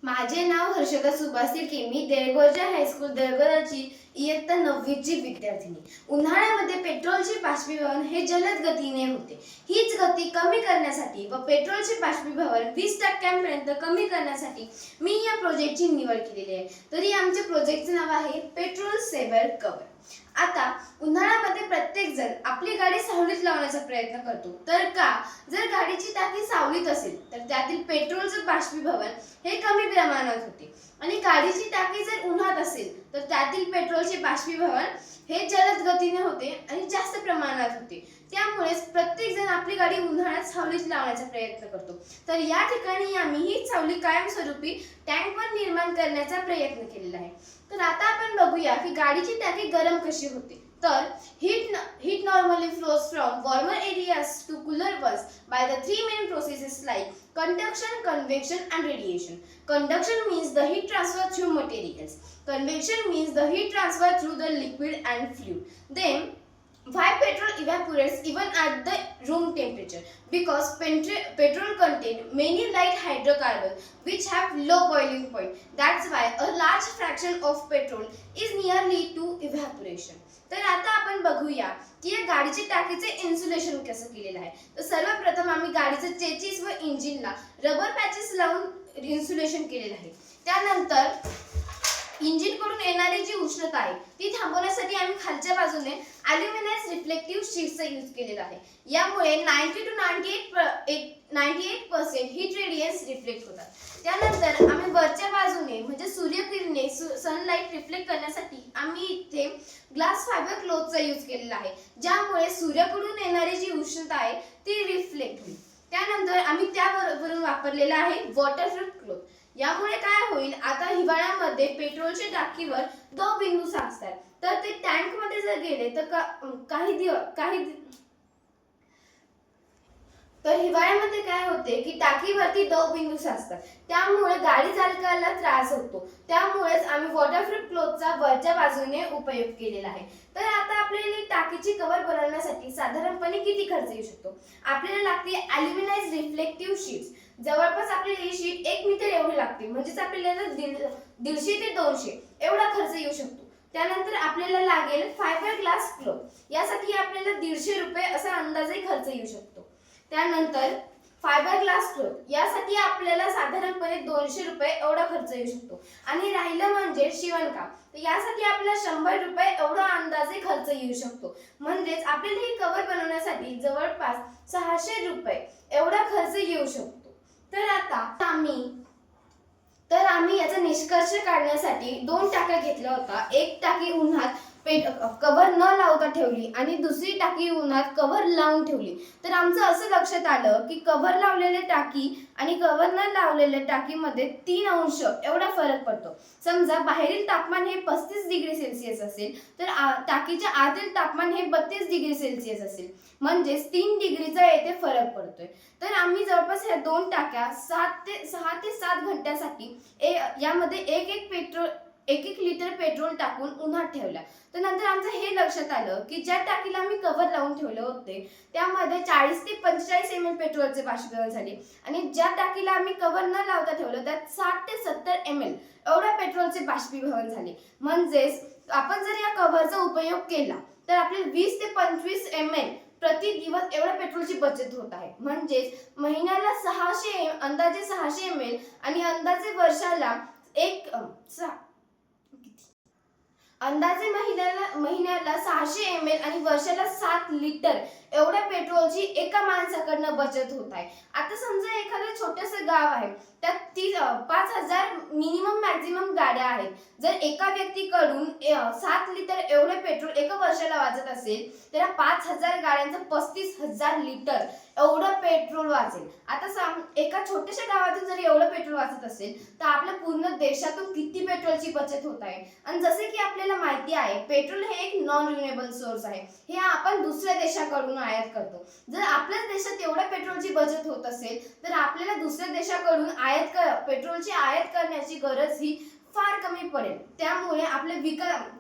माझे नाव हर्षदा सुभाष तिडके. मी देळगोरच्या हायस्कूल देळगोरची इयत्ता 9वीची विद्यार्थिनी. उन्हाळ्यामध्ये पेट्रोलचे बाष्पीभवन हे जलद गतीने होते. हीच गती कमी करण्यासाठी व पेट्रोलचे बाष्पीभवन 20% कमी करण्यासाठी मी या प्रोजेक्टची निवड केलेली आहे. तरी आमच्या प्रोजेक्टचे नाव आहे पेट्रोल सेव्हर कव्हर. आता उन्हाळ्यामध्ये प्रत्येक जण आपली गाडी सावलीत लावण्याचा प्रयत्न करतो. तर का जर गाडीची टाकी सावलीत असेल तर त्यातील पेट्रोलचे बाष्पीभवन हे कमी प्रमाणात होते आणि गाडीची टाकी जर उन्हात असेल तर त्यातील पेट्रोलचे बाष्पीभवन हे जलद गतीने होते आणि जास्त प्रमाणात होते. त्यामुळे प्रत्येक जण आपली गाडी उन्हाळ्यात सावलीत लावण्याचा प्रयत्न करतो. तर या ठिकाणी आम्ही ही सावली कायमस्वरूपी टँकवर निर्माण करण्याचा प्रयत्न केलेला आहे. तर आता आपण बघूया की गाडीची टाकी गरम कशी होते. तर heat normally flows from warmer areas to cooler ones by the three main processes like conduction, convection and radiation. Conduction means the heat transfer through materials. Convection means the heat transfer through the liquid and fluid. Then why petrol evaporates even at the room temperature? Because petrol contains many light hydrocarbons which have low boiling point. That's why a large fraction of petrol is nearly to evaporation. तर आता आपण बघूया की या गाडीच्या टाकीचे insulation कसं केलेलं आहे. तर सर्वप्रथम आम्ही गाडीचे चेसिस व इंजिनला रबर पॅचेस लावून इन्सुलेशन केलेलं आहे. त्यानंतर इंजिन कडून येणारी जी उष्णता आहे ती थांबवण्यासाठी आम्ही खालच्या बाजूने अॅल्युमिनाइज रिफ्लेक्टिव्ह शीट्सचा यूज केलेला आहे. यामुळे 90 to 98% हीट रेडियन्स रिफ्लेक्ट होतात. त्यानंतर आम्ही वरच्या बाजूने म्हणजे सूर्यकिरणे सनलाइट रिफ्लेक्ट करण्यासाठी आम्ही इथे ग्लास फायबर क्लॉथचा यूज केलेला आहे, ज्यामुळे सूर्याकडून येणारी जी उष्णता आहे ती रिफ्लेक्ट होईल. त्यानंतर आम्ही त्याबरोबर वापरलेला आहे वॉटरप्रूफ क्लॉथ. यामुळे काय होईल, आता हिवाळ्यामध्ये पेट्रोलच्या टाकीवर दव बिंदू साचतात. तर ते टँक मध्ये जर गेले तर हिवाळ्यामध्ये काय होते की टाकीवरती दव बिंदू साचतात. त्यामुळे गाडी चालकाला त्रास होतो. त्यामुळेच आम्ही वॉटरप्रूफ क्लॉथचा वरच्या बाजूने उपयोग केलेला आहे. तर आता आपल्याला टाकीची कव्हर बनवण्यासाठी साधारणपणे किती खर्च येऊ शकतो. आपल्याला लागते अॅल्युमिनाइज रिफ्लेक्टिव्ह शीट्स. जवळपास आपल्याला ही शीट 1 मीटर एवढी लागते, म्हणजेच आपल्याला 150 ते 200 एवढा खर्च येऊ शकतो. त्यानंतर आपल्याला लागेल फायबर ग्लास क्लॉथ. यासाठी आपल्याला 150 रुपये असा अंदाजे खर्च येऊ शकतो. त्यानंतर फायबर ग्लास क्लॉथ यासाठी आपल्याला साधारणपणे 200 रुपये एवढा खर्च येऊ शकतो. आणि राहिलं म्हणजे शिवणकाम, तर यासाठी आपल्याला 100 रुपये एवढा अंदाजे खर्च येऊ शकतो. म्हणजेच आपल्याला ही कव्हर बनवण्यासाठी जवळपास 600 रुपये एवढा खर्च येऊ शकतो. तर आता आम्ही याचा निष्कर्ष काढण्यासाठी 2 टाक्या घेतल्या होता. एक टाकी उन्हात कव्हर न लावता ठेवली आणि दुसरी टाकी उन्हात कव्हर लावून ठेवली. तर आमचं असं लक्षात आलं की कव्हर लावलेल्या टाकी आणि कव्हर न लावलेल्या टाकीमध्ये 3 अंश एवढा फरक पडतो. समजा बाहेरील तापमान हे 35 डिग्री सेल्सिअस असेल तर टाकीच्या आतील तापमान हे 32 डिग्री सेल्सिअस असेल. म्हणजेच 3 डिग्रीचा येथे फरक पडतोय. तर आम्ही जवळपास ह्या 2 टाक्या 6 ते 7 घंट्यासाठी यामध्ये एक लिटर पेट्रोल टाकून उन्हात ठेवला. तर नंतर आमचं हे लक्षात आलं की ज्या टाकीला आम्ही कव्हर लावून ठेवले होते त्यामध्ये 40 ते 45 ml पेट्रोलचे बाष्पीभवन झाले आणि ज्या टाकीला आम्ही कव्हर न लावता ठेवलं त्यात 60 ते 70 ml एवढ्या पेट्रोलचे बाष्पीभवन झाले. म्हणजेच आपण जर या कव्हरचा उपयोग केला तर आपल्याला 20 ते 25 ml प्रति दिवस एवढ्या पेट्रोलची बचत होत आहे. म्हणजेच महिन्याला अंदाजे 600 ml आणि अंदाजे वर्षाला अंदाजे महिन्याला 600 ml आणि वर्षाला 7 लिटर एवढ्या पेट्रोलची एका माणसाकडनं बचत होत आहे. आता समजा एखादं छोटंसं गाव आहे, त्यात 5000 मिनिमम मॅक्झिमम गाड्या आहेत. जर एका व्यक्तीकडून 7 लिटर एवढे पेट्रोल एका वर्षाला वाचत असेल तर 5000 गाड्यांचं 35000 लिटर एवढं पेट्रोल वाचेल. आता एका छोट्याशा गावातून जर एवढं पेट्रोल वाचत असेल तर आपल्या पूर्ण देशातून किती पेट्रोलची बचत होत आहे. आणि जसे की आपल्याला माहिती आहे पेट्रोल हे एक नॉन रिन्युएबल सोर्स आहे. हे आपण दुसऱ्या देशाकडून आयात करतो. जर आपल्याच देशात एवढ्या पेट्रोलची बचत होत असेल तर आपल्याला दुसऱ्या देशाकडून पेट्रोलची आयात करण्याची गरज ही फार कमी पडेल. त्यामुळे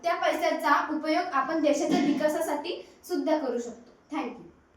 त्या पैशाचा उपयोग आपण देशाच्या विकासासाठी सुद्धा करू शकतो. थँक्यू.